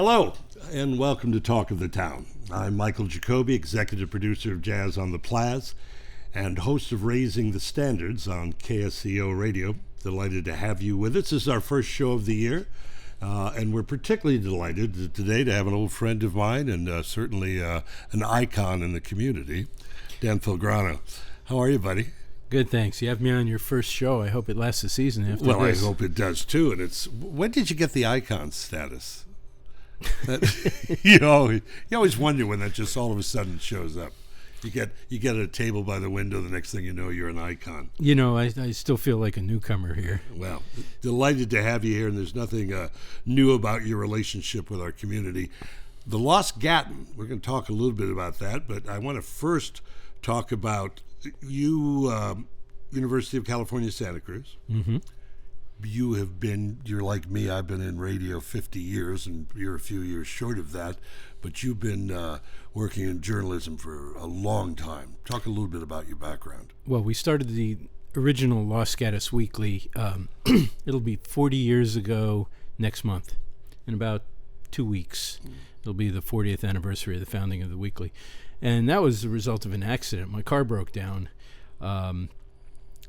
Hello, and welcome to Talk of the Town. I'm Michael Jacobi, executive producer of Jazz on the Plaz, and host of Raising the Standards on KCAT Radio. Delighted to have you with us. This is our first show of the year, and we're particularly delighted today to have an old friend of mine and certainly an icon in the community, Dan Pulcrano. How are you, buddy? Good, thanks. You have me on your first show. I hope it lasts a season after this. Well, I hope it does, too. And when did you get the icon status? You always wonder when that just all of a sudden shows up. You get a table by the window, the next thing you know, you're an icon. You know, I still feel like a newcomer here. Well, delighted to have you here, and there's nothing new about your relationship with our community. The Los Gatan, we're going to talk a little bit about that, but I want to first talk about you, University of California, Santa Cruz. Mm-hmm. You're like me, I've been in radio 50 years, and you're a few years short of that, but you've been working in journalism for a long time. Talk a little bit about your background. Well, we started the original Los Gatos Weekly. It'll be 40 years ago next month, in about 2 weeks. It'll be the 40th anniversary of the founding of the Weekly. And that was the result of an accident. My car broke down, and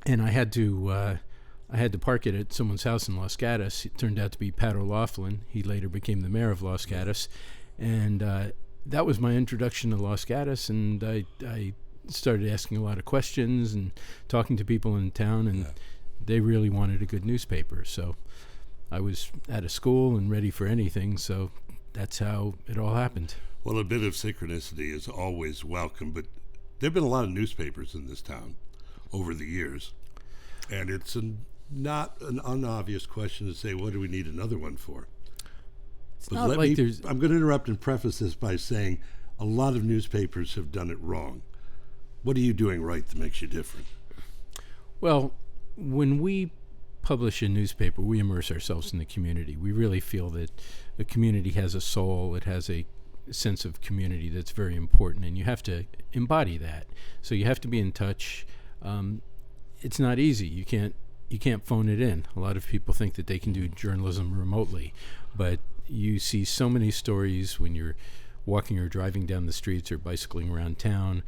I had to park it at someone's house in Los Gatos. It turned out to be Pat O'Loughlin. He later became the mayor of Los Gatos. And that was my introduction to Los Gatos. And I started asking a lot of questions and talking to people in town. And they really wanted a good newspaper. So I was out of school and ready for anything. So that's how it all happened. Well, a bit of synchronicity is always welcome. But there have been a lot of newspapers in this town over the years. And it's not an unobvious question to say, what do we need another one for? I'm going to interrupt and preface this by saying a lot of newspapers have done it wrong. What are you doing right that makes you different? Well, when we publish a newspaper, we immerse ourselves in the community. We really feel that a community has a soul. It has a sense of community that's very important, and you have to embody that. So you have to be in touch. It's not easy. You can't phone it in. A lot of people think that they can do journalism remotely, but you see so many stories when you're walking or driving down the streets or bicycling around town,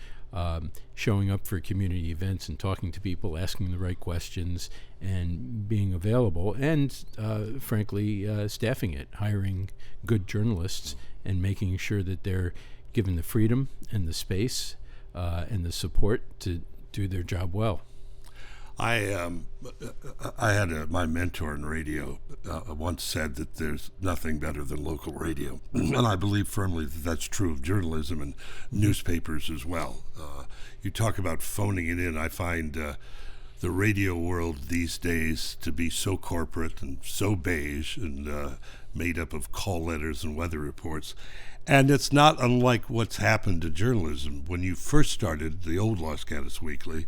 showing up for community events and talking to people, asking the right questions, and being available, and frankly, staffing it, hiring good journalists, and making sure that they're given the freedom and the space and the support to do their job well. I had my mentor in radio once said that there's nothing better than local radio, and I believe firmly that that's true of journalism and newspapers as well. You talk about phoning it in. I find the radio world these days to be so corporate and so beige and made up of call letters and weather reports. And it's not unlike what's happened to journalism. When you first started the old Los Gatos Weekly,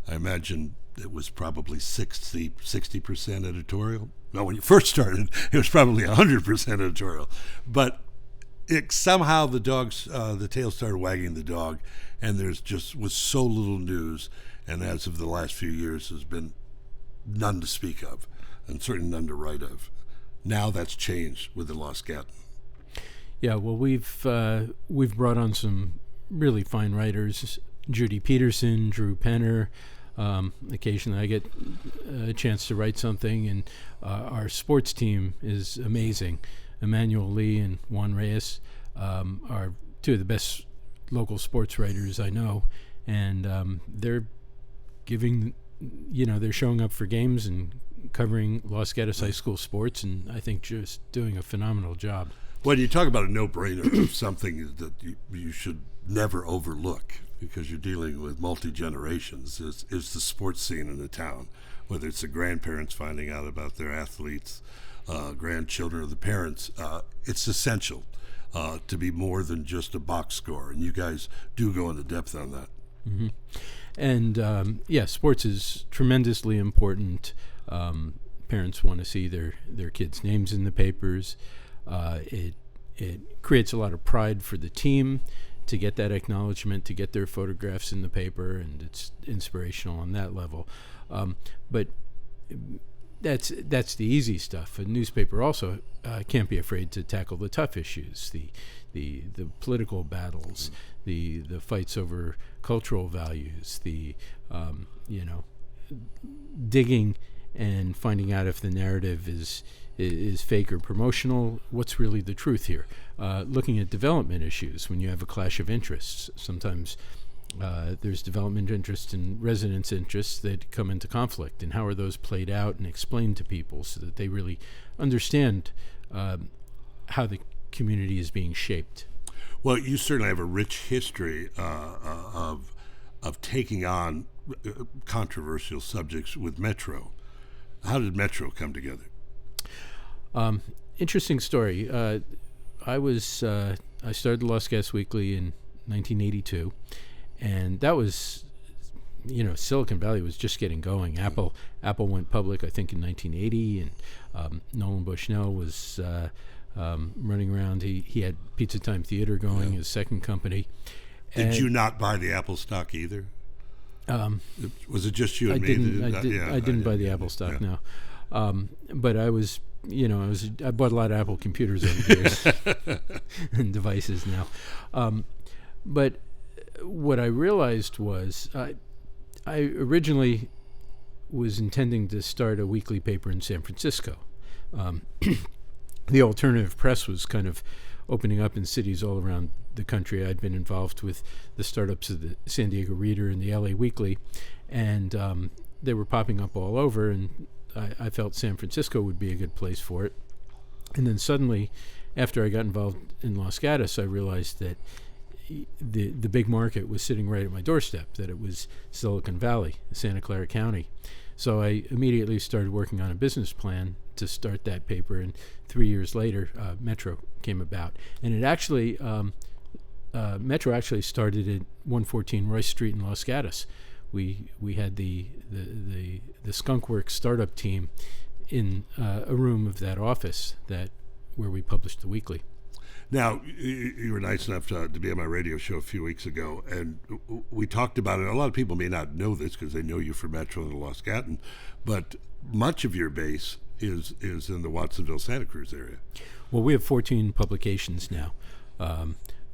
I imagine it was probably 60% editorial. No, when you first started, it was probably 100% editorial. But somehow the tail started wagging the dog, and there's just was so little news. And as of the last few years, there's been none to speak of, and certainly none to write of. Now that's changed with the Los Gatan. Yeah, well, we've brought on some really fine writers: Judy Peterson, Drew Penner. Occasionally I get a chance to write something, and our sports team is amazing. Emmanuel Lee and Juan Reyes are two of the best local sports writers I know, and they're they're showing up for games and covering Los Gatos High School sports, and I think just doing a phenomenal job. Well, you talk about a no-brainer of something that you should never overlook, because you're dealing with multi-generations, is the sports scene in the town, whether it's the grandparents finding out about their athletes, grandchildren, or the parents. It's essential to be more than just a box score, and you guys do go into depth on that. Mm-hmm. And sports is tremendously important. Parents want to see their kids' names in the papers. It creates a lot of pride for the team to get that acknowledgement, to get their photographs in the paper, and it's inspirational on that level. But that's the easy stuff. A newspaper also can't be afraid to tackle the tough issues, the political battles, the fights over cultural values, the digging and finding out if the narrative is fake or promotional. What's really the truth here? Looking at development issues when you have a clash of interests. Sometimes there's development interests and residents' interests that come into conflict, and how are those played out and explained to people so that they really understand how the community is being shaped. Well, you certainly have a rich history of taking on controversial subjects with Metro. How did Metro come together? Interesting story. I started the Los Gatos Weekly in 1982, and that was, Silicon Valley was just getting going. Apple went public, I think, in 1980, and Nolan Bushnell was running around. He had Pizza Time Theater going, his second company. Did you not buy the Apple stock either? Was it just you and me? I didn't buy the Apple stock, no. But I was, I bought a lot of Apple computers over the years and devices now. But what I realized was I originally was intending to start a weekly paper in San Francisco. The alternative press was kind of opening up in cities all around the country. I'd been involved with the startups of the San Diego Reader and the LA Weekly, and they were popping up all over, and I felt San Francisco would be a good place for it. And then suddenly, after I got involved in Los Gatos, I realized that the big market was sitting right at my doorstep, that it was Silicon Valley, Santa Clara County. So I immediately started working on a business plan to start that paper, and 3 years later, Metro came about. And it actually, Metro actually started at 114 Royce Street in Los Gatos. We had the Skunkworks startup team in a room of that office where we published the weekly. Now, you were nice enough to be on my radio show a few weeks ago, and we talked about it. A lot of people may not know this because they know you from Metro and the Los Gatan, but much of your base is in the Watsonville, Santa Cruz area. Well, we have 14 publications now.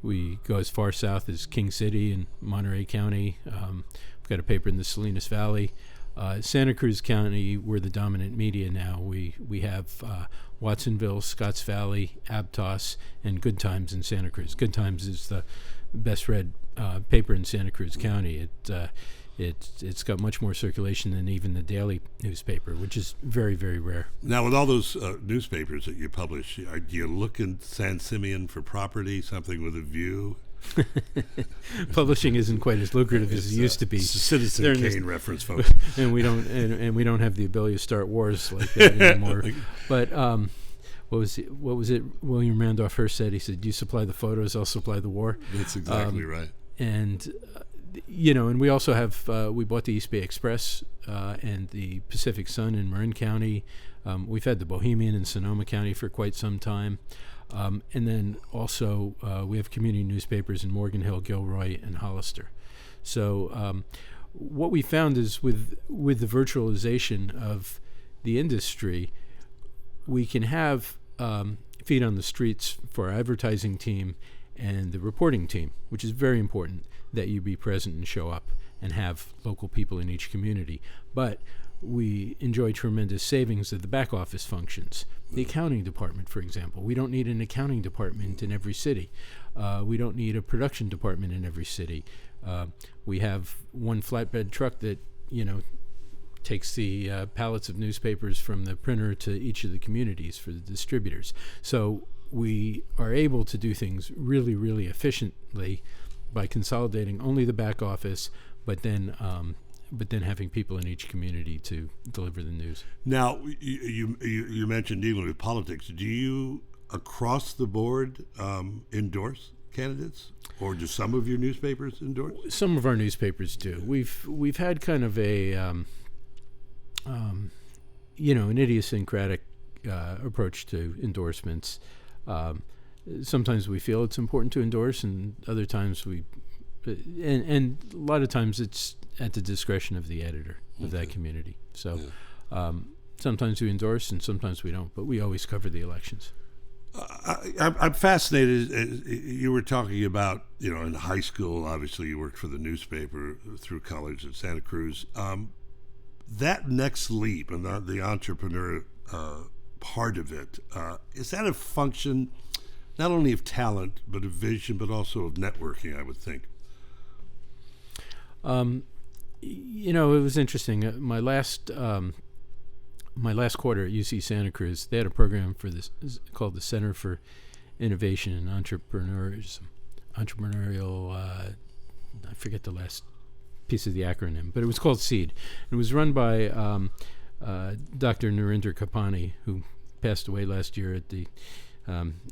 We go as far south as King City and Monterey County. We've got a paper in the Salinas Valley. Santa Cruz County, we're the dominant media now. We have Watsonville, Scotts Valley, Aptos, and Good Times in Santa Cruz. Good Times is the best read paper in Santa Cruz County. It's got much more circulation than even the daily newspaper, which is very, very rare. Now, with all those newspapers that you publish, do you look in San Simeon for property, something with a view? Publishing isn't quite as lucrative as it used to be. It's a Citizen Kane reference, folks. And we don't have the ability to start wars like that anymore. But what was it? William Randolph Hearst said. He said, "You supply the photos, I'll supply the war." That's exactly right. And and we also have we bought the East Bay Express and the Pacific Sun in Marin County. We've had the Bohemian in Sonoma County for quite some time. And then also we have community newspapers in Morgan Hill, Gilroy, and Hollister. So what we found is with the virtualization of the industry, we can have feet on the streets for our advertising team and the reporting team, which is very important that you be present and show up and have local people in each community. But we enjoy tremendous savings of the back office functions. The accounting department, for example. We don't need an accounting department in every city. We don't need a production department in every city. We have one flatbed truck that, takes the pallets of newspapers from the printer to each of the communities for the distributors. So we are able to do things really, really efficiently by consolidating only the back office, but then having people in each community to deliver the news. Now, you mentioned dealing with politics. Do you, across the board, endorse candidates, or do some of your newspapers endorse? Some of our newspapers do. We've had kind of a an idiosyncratic approach to endorsements. Sometimes we feel it's important to endorse, and other times and a lot of times it's at the discretion of the editor of that community. So Sometimes we endorse and sometimes we don't, but we always cover the elections. I'm fascinated. You were talking about, in high school, obviously you worked for the newspaper through college at Santa Cruz. That next leap and the entrepreneur part of it, is that a function not only of talent, but of vision, but also of networking, I would think? It was interesting. My last quarter at UC Santa Cruz, they had a program for this called the Center for Innovation and Entrepreneurial. I forget the last piece of the acronym, but it was called SEED. It was run by Dr. Narendra Kapani, who passed away last year at the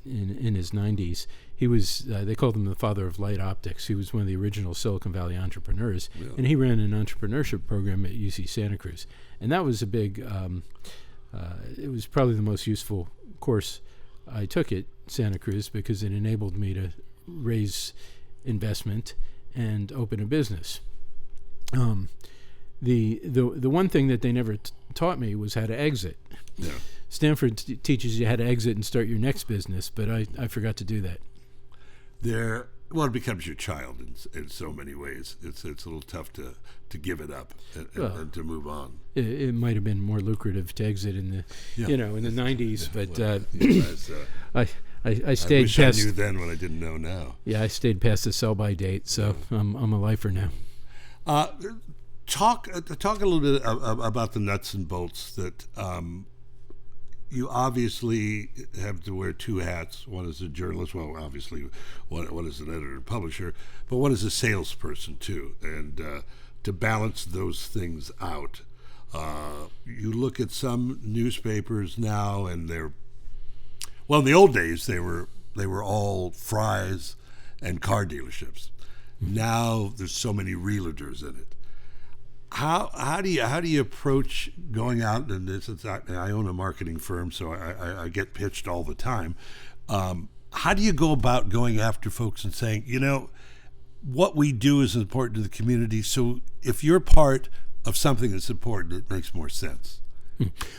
in his 90s. He was they called him the father of light optics. He was one of the original Silicon Valley entrepreneurs, and he ran an entrepreneurship program at UC Santa Cruz. And that was a big, it was probably the most useful course I took at Santa Cruz because it enabled me to raise investment and open a business. The one thing that they never taught me was how to exit. Yeah. Stanford teaches you how to exit and start your next business, but I forgot to do that. It becomes your child in so many ways. It's a little tough to give it up and to move on. It might have been more lucrative to exit in the in the 90s, but I stayed. I wish past. I knew then what I didn't know now. Yeah, I stayed past the sell-by date, so I'm a lifer now. Talk a little bit about the nuts and bolts that. You obviously have to wear two hats. One is a journalist, well, obviously, one is an editor and publisher, but one is a salesperson too. And to balance those things out, you look at some newspapers now, and in the old days they were all fries and car dealerships. Now there's so many realtors in it. How do you approach going out, and I own a marketing firm, so I get pitched all the time. How do you go about going after folks and saying, what we do is important to the community, so if you're part of something that's important, it makes more sense?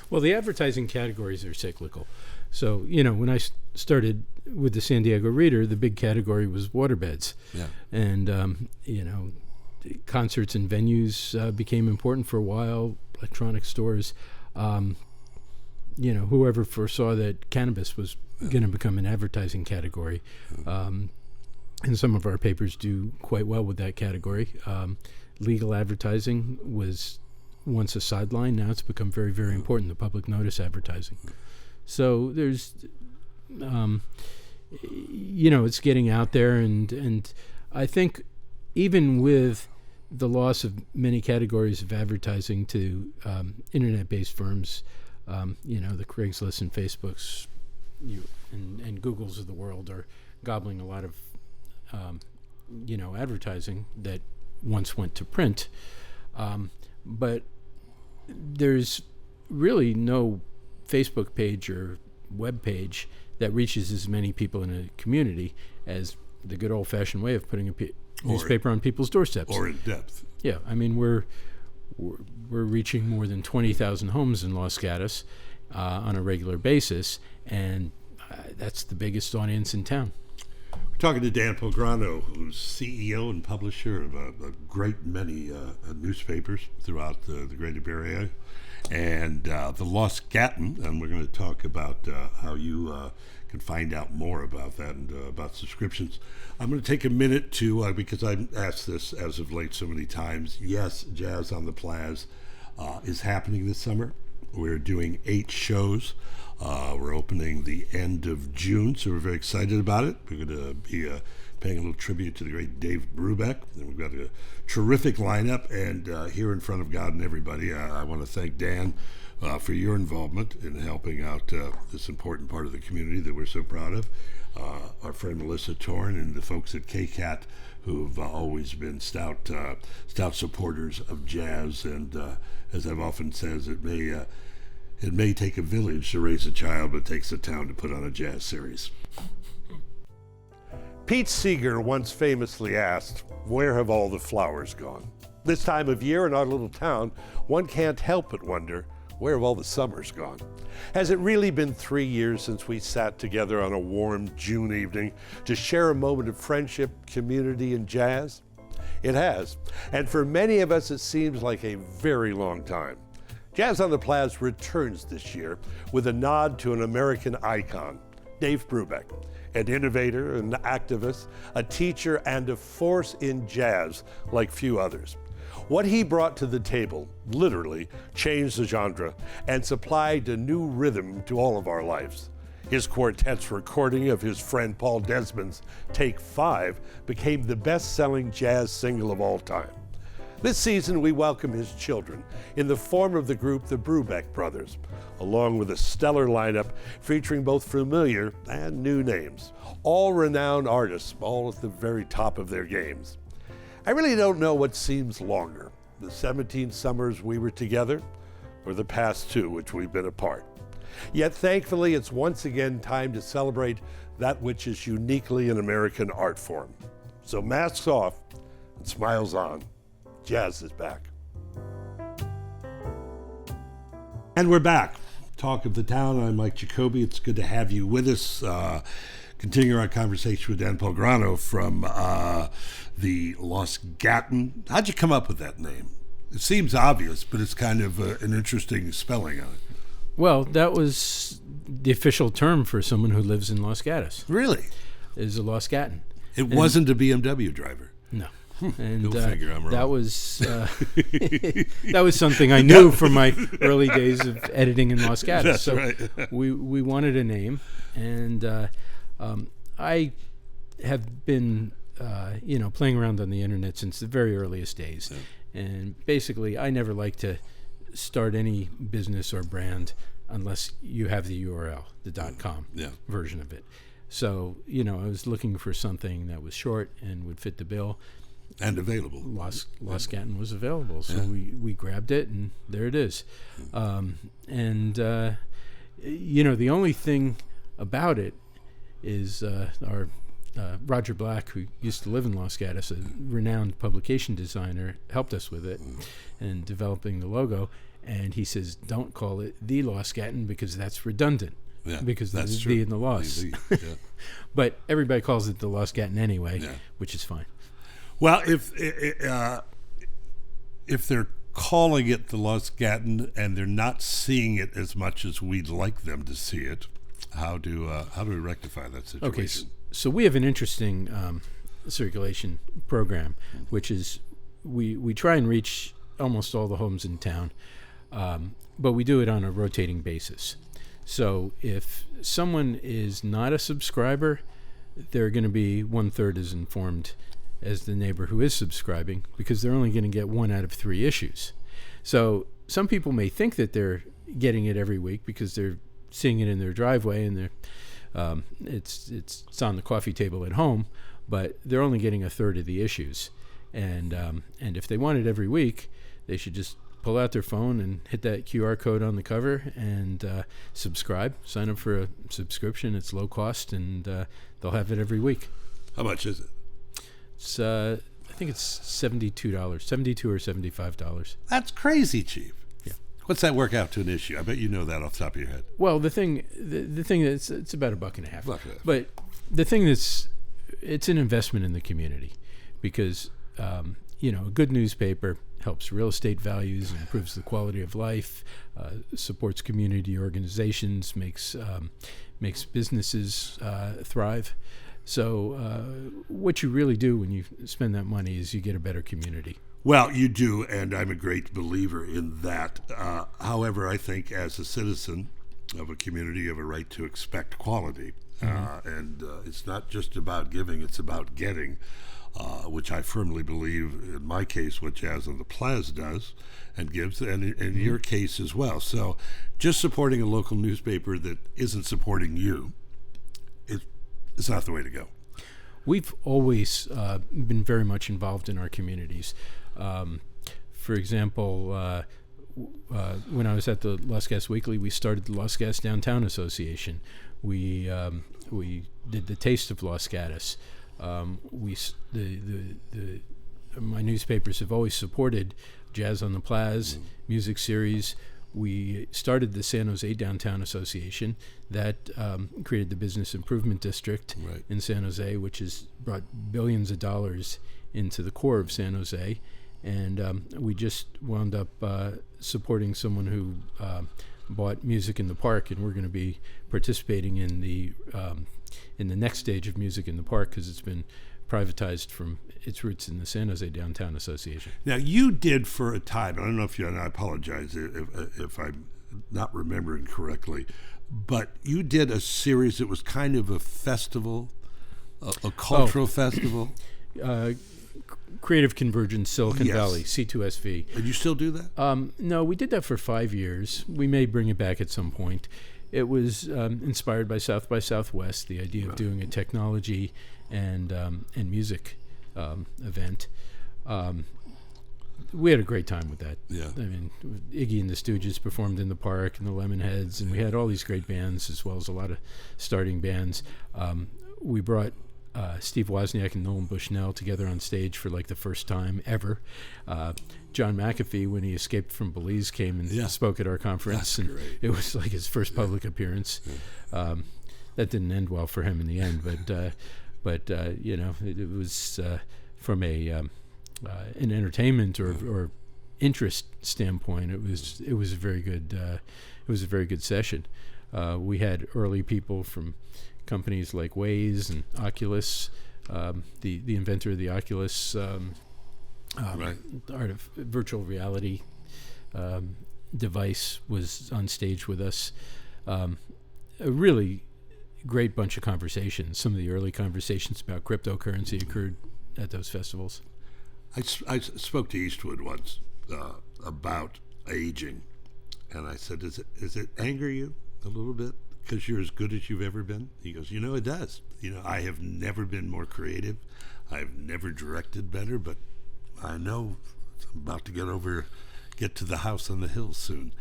Well, the advertising categories are cyclical. So, when I started with the San Diego Reader, the big category was waterbeds. Yeah. And, concerts and venues became important for a while, electronic stores. Whoever foresaw that cannabis was going to become an advertising category. And some of our papers do quite well with that category. Legal advertising was once a sideline. Now it's become very, very important, the public notice advertising. So there's, it's getting out there. And I think even with the loss of many categories of advertising to internet-based firms, the Craigslist and Facebooks and Googles of the world are gobbling a lot of, advertising that once went to print. But there's really no Facebook page or web page that reaches as many people in a community as the good old-fashioned way of putting a newspaper on people's doorsteps. Or in depth. Yeah, I mean, we're reaching more than 20,000 homes in Los Gatos on a regular basis, and that's the biggest audience in town. We're talking to Dan Pulcrano, who's CEO and publisher of a great many newspapers throughout the Greater Bay Area, and the Los Gatan, and we're going to talk about how you can find out more about that and about subscriptions. I'm going to take a minute to, because I've asked this as of late so many times, yes, Jazz on the Plaz is happening this summer. We're doing 8 shows. We're opening the end of June, so we're very excited about it. We're going to be paying a little tribute to the great Dave Brubeck, and we've got a terrific lineup. And here in front of God and everybody, I want to thank Dan for your involvement in helping out this important part of the community that we're so proud of. Our friend Melissa Torn and the folks at KCAT, who've always been stout supporters of jazz. And as I've often said, it may take a village to raise a child, but it takes a town to put on a jazz series. Pete Seeger once famously asked, "Where have all the flowers gone?" This time of year in our little town, one can't help but wonder, Where have all the summers gone? Has it really been 3 years since we sat together on a warm June evening to share a moment of friendship, community, and jazz? It has, and for many of us it seems like a very long time. Jazz on the Plaza returns this year with a nod to an American icon, Dave Brubeck, an innovator, an activist, a teacher, and a force in jazz like few others. What he brought to the table literally changed the genre and supplied a new rhythm to all of our lives. His quartet's recording of his friend Paul Desmond's Take 5 became the best-selling jazz single of all time. This season, we welcome his children in the form of the group the Brubeck Brothers, along with a stellar lineup featuring both familiar and new names, all renowned artists, all at the very top of their games. I really don't know what seems longer, the 17 summers we were together, or the past 2 which we've been apart. Yet thankfully, it's once again time to celebrate that which is uniquely an American art form. So masks off and smiles on. Jazz is back. And we're back. Talk of the Town. I'm Mike Jacobi. It's good to have you with us. Continue our conversation with Dan Pulcrano from the Los Gatan. How'd you come up with that name? It seems obvious, but it's kind of an interesting spelling on it. Well, that was the official term for someone who lives in Los Gatos. Really? Is a Los Gatan. It wasn't a BMW driver. No. And Go figure, I'm wrong. that was that was something I knew from my early days of editing in Los Gatos. That's so right. we wanted a name, and I have been playing around on the internet since the very earliest days, and basically I never like to start any business or brand unless you have the URL, the .com version of it. So I was looking for something that was short and would fit the bill. And available. Los Gatan was available, so we grabbed it, and there it is. The only thing about it is our Roger Black, who used to live in Los Gatos, a renowned publication designer, helped us with it and developing the logo. And he says, don't call it the Los Gatan because that's redundant. Yeah, because that's there's true. the in the Los. But everybody calls it the Los Gatan anyway, which is fine. Well, if they're calling it the Los Gatan and they're not seeing it as much as we'd like them to see it, how do we rectify that situation? Okay, so we have an interesting circulation program, which is we try and reach almost all the homes in town, but we do it on a rotating basis. So if someone is not a subscriber, they're going to be 1/3 as informed as the neighbor who is subscribing, because they're only going to get 1 out of 3 issues. So some people may think that they're getting it every week because they're seeing it in their driveway and they're it's on the coffee table at home, but they're only getting 1/3 of the issues. And if they want it every week, they should just pull out their phone and hit that QR code on the cover and subscribe. Sign up for a subscription. It's low cost, and they'll have it every week. How much is it? It's I think it's $72, $72 or $75. That's crazy cheap. Yeah. What's that work out to an issue? I bet you know that off the top of your head. Well, the thing that's it's about $1.50. $1.50. But the thing it's an investment in the community, because a good newspaper helps real estate values, improves the quality of life, supports community organizations, makes businesses thrive. So what you really do when you spend that money is you get a better community. Well, you do, and I'm a great believer in that. However, I think as a citizen of a community, you have a right to expect quality. And it's not just about giving, it's about getting, which I firmly believe, in my case, what Jazz on the Plaza does and gives, and in your case as well. So just supporting a local newspaper that isn't supporting you, it's not the way to go. We've always been very much involved in our communities. For example, when I was at the Los Gatos Weekly, we started the Los Gatos Downtown Association. We did the Taste of Los Gatos. My newspapers have always supported Jazz on the Plaza, music series. we started the San Jose Downtown Association that created the Business Improvement District in San Jose, which has brought billions of dollars into the core of San Jose. And we just wound up supporting someone who bought Music in the Park, and we're going to be participating in the next stage of Music in the Park because it's been privatized from its roots in the San Jose Downtown Association. Now, you did for a time, I don't know if you, and I apologize if I'm not remembering correctly, but you did a series that was kind of a festival, a cultural festival. Creative Convergence Silicon Valley, C2SV. And you still do that? No, we did that for 5 years. We may bring it back at some point. It was inspired by South by Southwest, the idea of doing a technology and music event. We had a great time with that. Yeah. I mean, Iggy and the Stooges performed in the park, and the Lemonheads, and we had all these great bands as well as a lot of starting bands. We brought Steve Wozniak and Nolan Bushnell together on stage for like the first time ever. John McAfee, when he escaped from Belize, came and spoke at our conference. That's and great. It was like his first public appearance. That didn't end well for him in the end, but you know, it was from an entertainment or interest standpoint. It was a very good session. We had early people from companies like Waze and Oculus, the inventor of the Oculus art of virtual reality device was on stage with us. A really great bunch of conversations. Some of the early conversations about cryptocurrency occurred at those festivals. I spoke to Eastwood once about aging, and I said, "Does it anger you a little bit because you're as good as you've ever been?" He goes, "You know, it does. You know, I have never been more creative. I've never directed better, but I know I'm about to get to the house on the hill soon."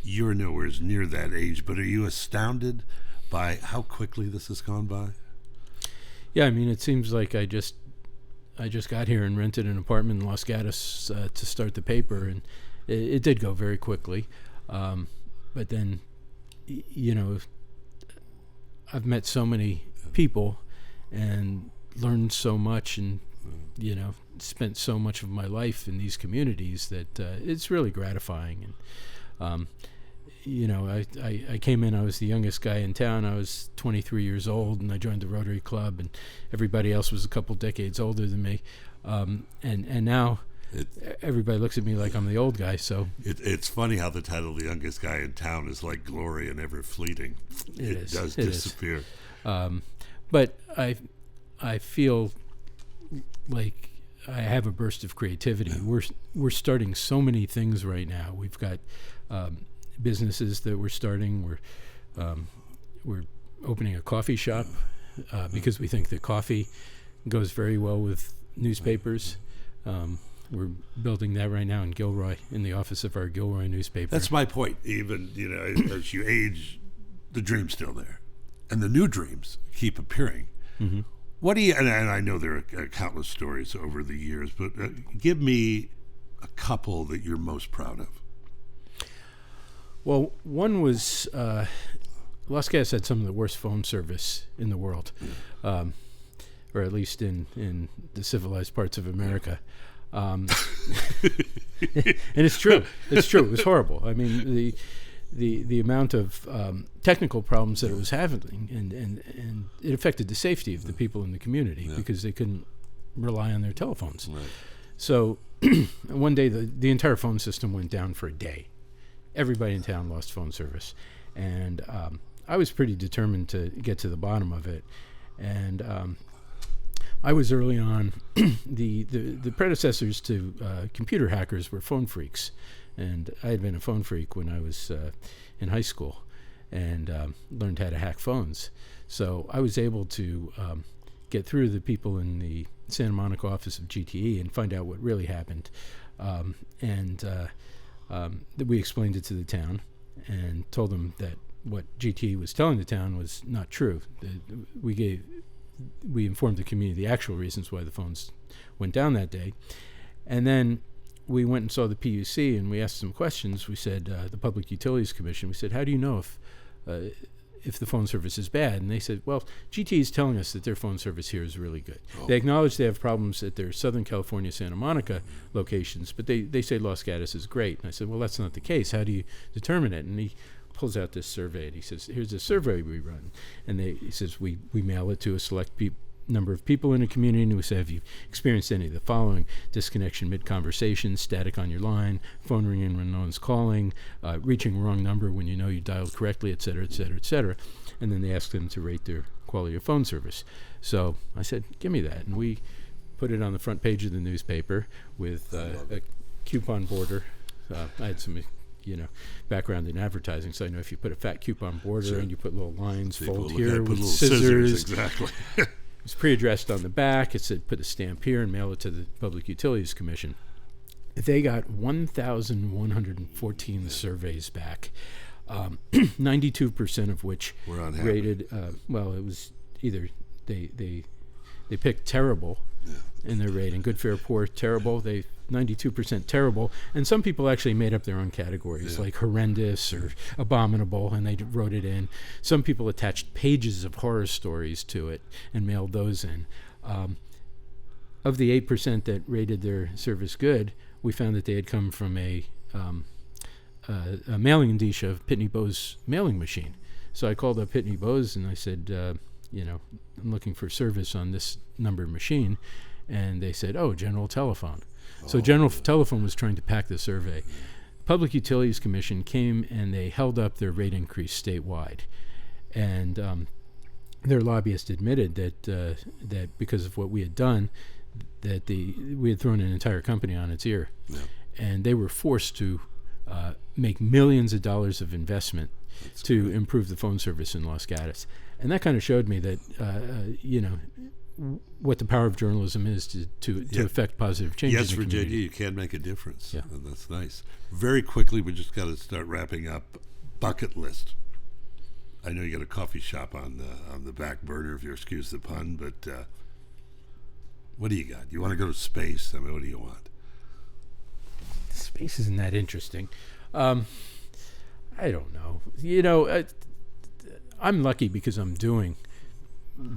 You're nowhere near that age, but are you astounded by how quickly this has gone by? Yeah, I mean, it seems like I just got here and rented an apartment in Los Gatos to start the paper, and it did go very quickly. But then, you know, I've met so many people and learned so much, and you know, spent so much of my life in these communities that it's really gratifying. And you know, I came in, I was the youngest guy in town. I was 23 years old, and I joined the Rotary Club, and everybody else was a couple decades older than me. And now everybody looks at me like I'm the old guy. So it's funny how the title "the youngest guy in town" is like glory and ever fleeting. It does disappear. But I feel like I have a burst of creativity. We're starting so many things right now. We've got businesses that we're starting. We're opening a coffee shop because we think that coffee goes very well with newspapers. We're building that right now in Gilroy, in the office of our Gilroy newspaper. That's my point. Even, you know, as you age, the dream's still there, and the new dreams keep appearing. Mm-hmm. What do you? And I know there are countless stories over the years, but give me a couple that you're most proud of. Well, one was Los Gatos had some of the worst phone service in the world, or at least in the civilized parts of America. And it's true. It's true. It was horrible. I mean, the amount of technical problems that it was having, and it affected the safety of the people in the community because they couldn't rely on their telephones. Right. So one day the entire phone system went down for a day. Everybody in town lost phone service, and I was pretty determined to get to the bottom of it. And I was early on. The predecessors to computer hackers were phone freaks, and I had been a phone freak when I was in high school, and learned how to hack phones. So I was able to get through the people in the Santa Monica office of GTE and find out what really happened. We explained it to the town and told them that what GTE was telling the town was not true. We informed the community the actual reasons why the phones went down that day. And then we went and saw the PUC and we asked some questions. We said, the Public Utilities Commission, we said, how do you know if the phone service is bad? And they said, well, GT is telling us that their phone service here is really good. Oh. They acknowledge they have problems at their Southern California, Santa Monica locations, but they say Los Gatos is great. And I said, well, that's not the case. How do you determine it? And he pulls out this survey and he says, here's a survey we run. And he says, we mail it to a select number of people in a community, and we say, have you experienced any of the following: disconnection mid-conversation, static on your line, phone ringing when no one's calling, reaching wrong number when you know you dialed correctly, et cetera, et cetera, et cetera. And then they ask them to rate their quality of phone service. So I said, give me that. And we put it on the front page of the newspaper with a coupon border. I had some background in advertising, so I know if you put a fat coupon border, sure, and you put little lines, fold here with scissors. Exactly. It's pre-addressed on the back. It said put a stamp here and mail it to the Public Utilities Commission. They got 1,114 surveys back, 92% of which rated, it was either they picked terrible in their rating, good, fair, poor, terrible. 92% terrible, and some people actually made up their own categories, like horrendous or abominable, and they wrote it in. Some people attached pages of horror stories to it and mailed those in. Of the 8% that rated their service good, we found that they had come from a mailing indicia of Pitney Bowes mailing machine. So I called up Pitney Bowes and I said, I'm looking for service on this numbered machine, and they said, General Telephone. So General Telephone was trying to pack the survey. Public Utilities Commission came and they held up their rate increase statewide. And their lobbyist admitted that because of what we had done, that we had thrown an entire company on its ear. Yeah. And they were forced to make millions of dollars of investment to improve the phone service in Los Gatos. And that kind of showed me that, what the power of journalism is to affect positive change. Yes, in the for community. JD, you can make a difference. Yeah. And that's nice. Very quickly, we just got to start wrapping up. Bucket list. I know you got a coffee shop on the back burner, if you excuse the pun, but what do you got? You want to go to space? I mean, what do you want? Space isn't that interesting. I don't know. I'm lucky because I'm doing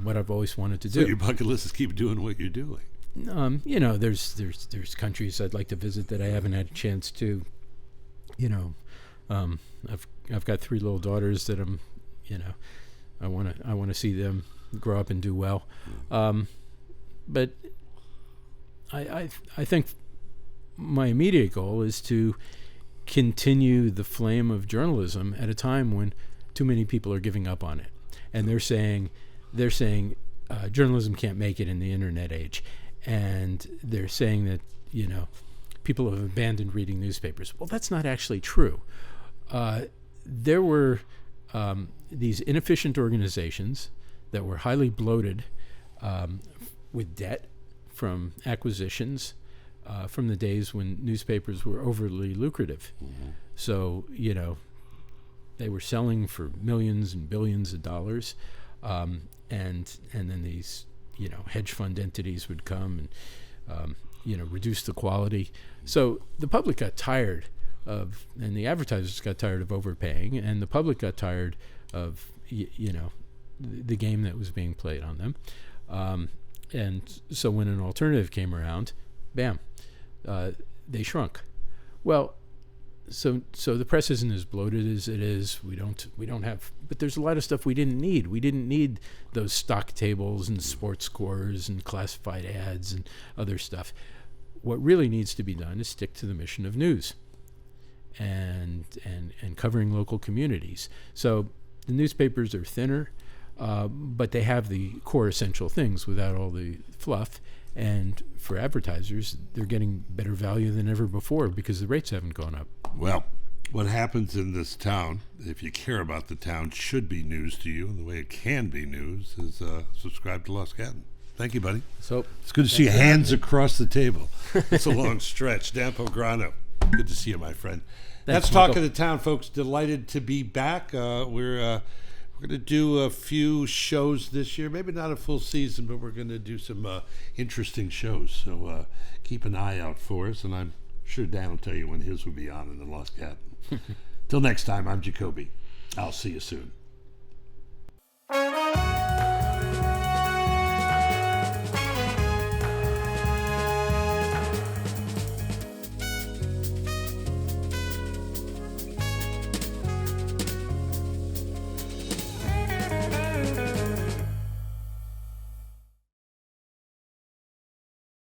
what I've always wanted to do. So your bucket list is keep doing what you're doing. There's countries I'd like to visit that I haven't had a chance to. I've got 3 little daughters that I want to see them grow up and do well. But I think my immediate goal is to continue the flame of journalism at a time when too many people are giving up on it, and they're saying journalism can't make it in the internet age, and they're saying that people have abandoned reading newspapers. Well, that's not actually true. There were these inefficient organizations that were highly bloated with debt from acquisitions from the days when newspapers were overly lucrative. Mm-hmm. So they were selling for millions and billions of dollars. And then these, hedge fund entities would come and, reduce the quality. So the public got tired of, and the advertisers got tired of overpaying, and the public got tired of, the game that was being played on them. And so when an alternative came around, bam, they shrunk. Well, so the press isn't as bloated as it is. We don't have, but there's a lot of stuff we didn't need. We didn't need those stock tables and sports scores and classified ads and other stuff. What really needs to be done is stick to the mission of news and covering local communities. So the newspapers are thinner, but they have the core essential things without all the fluff. And for advertisers, they're getting better value than ever before because the rates haven't gone up. Well, what happens in this town, if you care about the town, should be news to you. And the way it can be news is subscribe to Los Gatan. Thank you, buddy. So it's good to see hands across the table. It's a long stretch. Dan Pulcrano, good to see you, my friend. That's Talk of the Town, folks. Delighted to be back. We're going to do a few shows this year. Maybe not a full season, but we're going to do some interesting shows. So keep an eye out for us, and I'm Sure, Dan will tell you when his will be on in the Los Gatan. Till next time, I'm Jacobi. I'll see you soon.